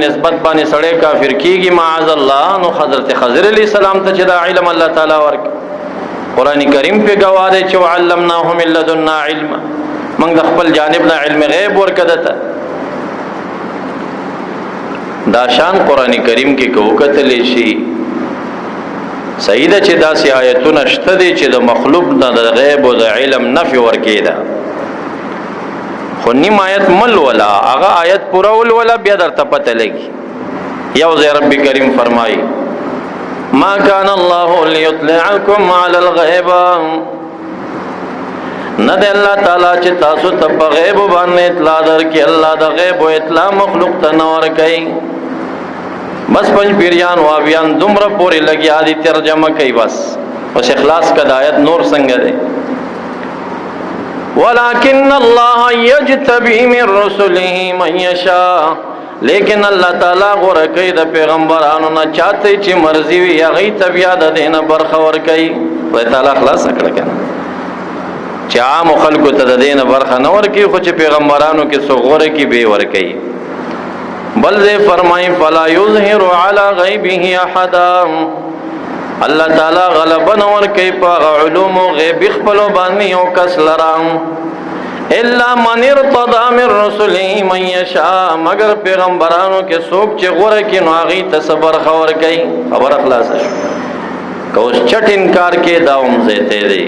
نسبت باندې سړی کافر کیږي معاذ الله. نو حضرت خضر علیہ السلام ته چې دا علم الله تعالی ورک، قران کریم په گواه دی چې علمناه من لدنا علم، موږ د خپل جانب نه علم غیب ورکړه. دا شان قران کریم کې کو کتل شي سیده چې داسې آیتونه شته دي چې د مخلوق نه د غیب او د علم نفي ورکیدا. خو نیم آیت مل ولا هغه آیت پورا ول ولا بیا درته پته لګي. یو ځای رب کریم فرمایي ما کان الله ليطلعکم علی الغیب، نه د الله تعالی چې تاسو ته په غیب باندې اطلاع درکړي. الله د غیب او اطلاع مخلوق ته نه ورکړي. بس پنځ پیریان واویان دومره پورې لګیا دي ترجمه کوي بس. اوس اخلاص کا د آیت نور څنګه دی؟ ولكن الله يجتبي من رسله من يشاء، لیکن الله تعالی غوړه کوي د پیغمبرانو نه چاته چې مرضی وي هغه ته بیا د دینه برخه ور کوي. الله تعالی خلاص کړه کنه چې عام خلکو ته د دینه برخه نه ور کوي، خو چې پیغمبرانو کې څو غوړه کې به ور کوي. بل ذی فرمای فلا یظهر علی غیبه احد، الله تعالی غلبا نور کوي په علوم او غیب خپل باندې او کس لرام الا من ارتضى من رسله من يشاء، مگر پیغمبرانو کې څوک چې غوړه کې نو هغه ته صبر خور کوي. خبر اخلاص کو چټ انکار کې داوم زیته دی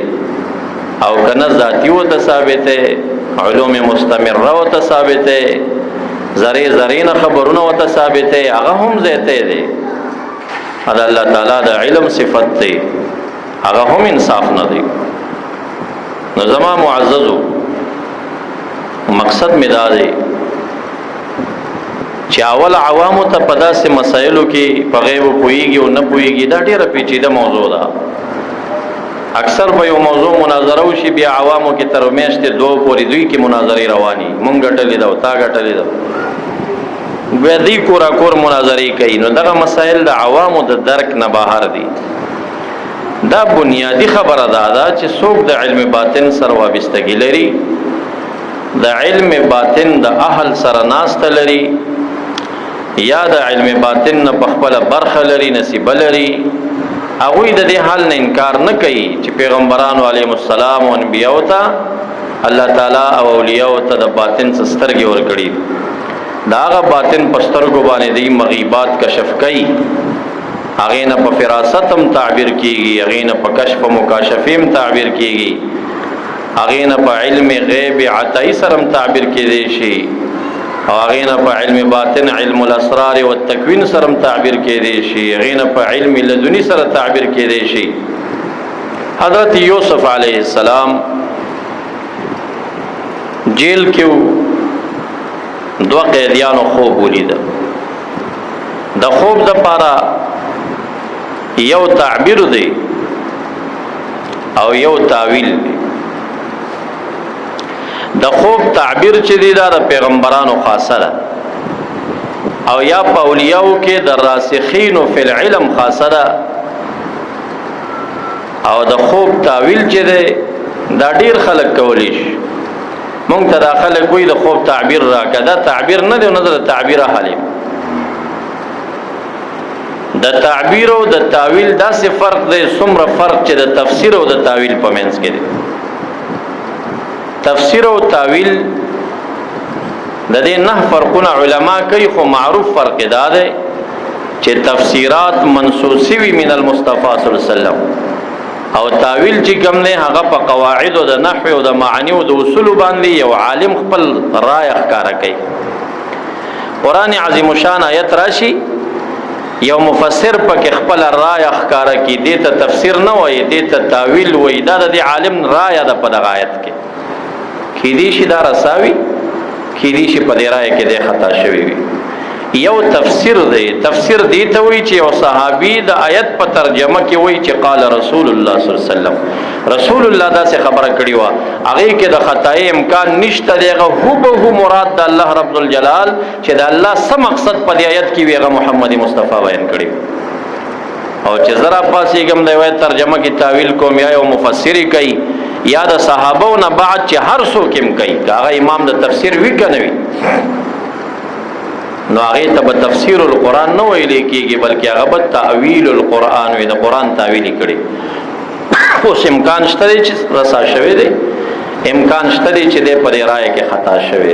او کنه ذاتی و ثابته، علوم مستمره و ثابته، زری زرین خبرونه و ثابته، هغه هم زیته دی. ادا الله تعالی د علم صفت دی، هغه هم انصاف نه دی. نو زما معززو مقصد می دا دی چې اول عوامو ته په داسې مسایلو کې په غیب پوهیږي او نه پوهیږي، دا ډیره پیچیده موضوع ده. اکثر به یو موضوع مناظره وشي بیا عوامو کې تر میاشتې دوه پورې دوی کې مناظرې رواني، مونږ ګټلې ده او تا ګټلې ده، بیا دوی کورا کور مناظرې کوي. نو دغه مسایل د عوامو د درک نه بهر دي. دا بنیادی خبره ده چې څوک د علم باطن سره وابستګي لري، د علم باطن د اهل سره ناسته لري، یا د علم باطن نه بخپله برخه لري، نصیب لري، هغه د دې حال نه انکار نه کوي چې پیغمبرانو علیهم السلام او انبیاء ته الله تعالی او اولیاء ته د باطن سترګې ورکړي. دا هغه باطن پسترګو باندې دی مغیبات کشف کوي، هغه نه په فراست هم تعبیر کیږي، هغه نه په کشف مکاشفیم تعبیر کیږي، هغه نه په علم غیب عطائی سره تعبیر کیږي شي، هغه نه په علم باطن علم الاسرار والتکوین سره تعبیر کیږي شي، هغه نه په علم لدنی سره تعبیر کیږي شي. حضرت یوسف علیہ السلام جیل کې دو قیدیانو خوب ولید. د خوب د پاره یو تعبیر دی او یو تاویل دی. د خوب تعبیر چې دی دا د پیغمبرانو خاصه ده، او یا په اولیاءو کې د راسخین فی العلم خاصه ده. او د خوب تاویل چې دی دا ډیر خلک کولی شي. مونږ ته داخله کوئی د خوب تعبیر راکړه، دا تعبیر نه دی، نظر تعبیر حالیم. د تعبیر او د تاویل داسې فرق دی، څومره فرق چې د تفسیر او د تاویل په منځ کې دی. تفسیر او تاویل د دې نه فرقونه علما کوي، خو معروف فرق دا دی چې تفسیرات منسوسی وی من المصطفی صلی الله علیه وسلم، او تاویل چې کوم نه هغه په قواعد او د نحو او د معانی او د اصول باندې یو عالم خپل رائے ښکارا کوي. قران عظیم شان آیت راشي، یو مفسر پکې خپل رائے ښکارا کوي، دې ته تفسیر نه وایي، دې ته تاویل وایي. دا د عالم رائے ده په دغه آیت کې. کیدی شي دا رساوي، کیدی شي په دې رائے کې د خطا شوی وي. یو تفسیر دی، تفسیر دی ته وایي چې یو صحابي د آیت په ترجمه کې وایي چې قال رسول الله صلی الله علیه وسلم، رسول الله دا څه خبره کړی و، هغه کې د خطای امکان نشته دی، هغه هو مراد د الله رب الجلال چې د الله څه مقصد په دې آیت کې وی هغه محمد مصطفی بیان کړی. او چې زرا پاسې کوم دی وایي ترجمه کې تاویل کوم یا یو مفسری کوي یا د صحابو نه بعد چې هر څوک هم کوي، هغه امام د تفسیر وی کنه وی. نو هغه ته به تفسیر القرآن نه ویل کېږي بلکې هغه به تعویل القرآن وي، د قرآن تعویل کړي. اوس امکان شته چې رسا شوی دی، امکان شته چې د پرې رائے کې خطا شوی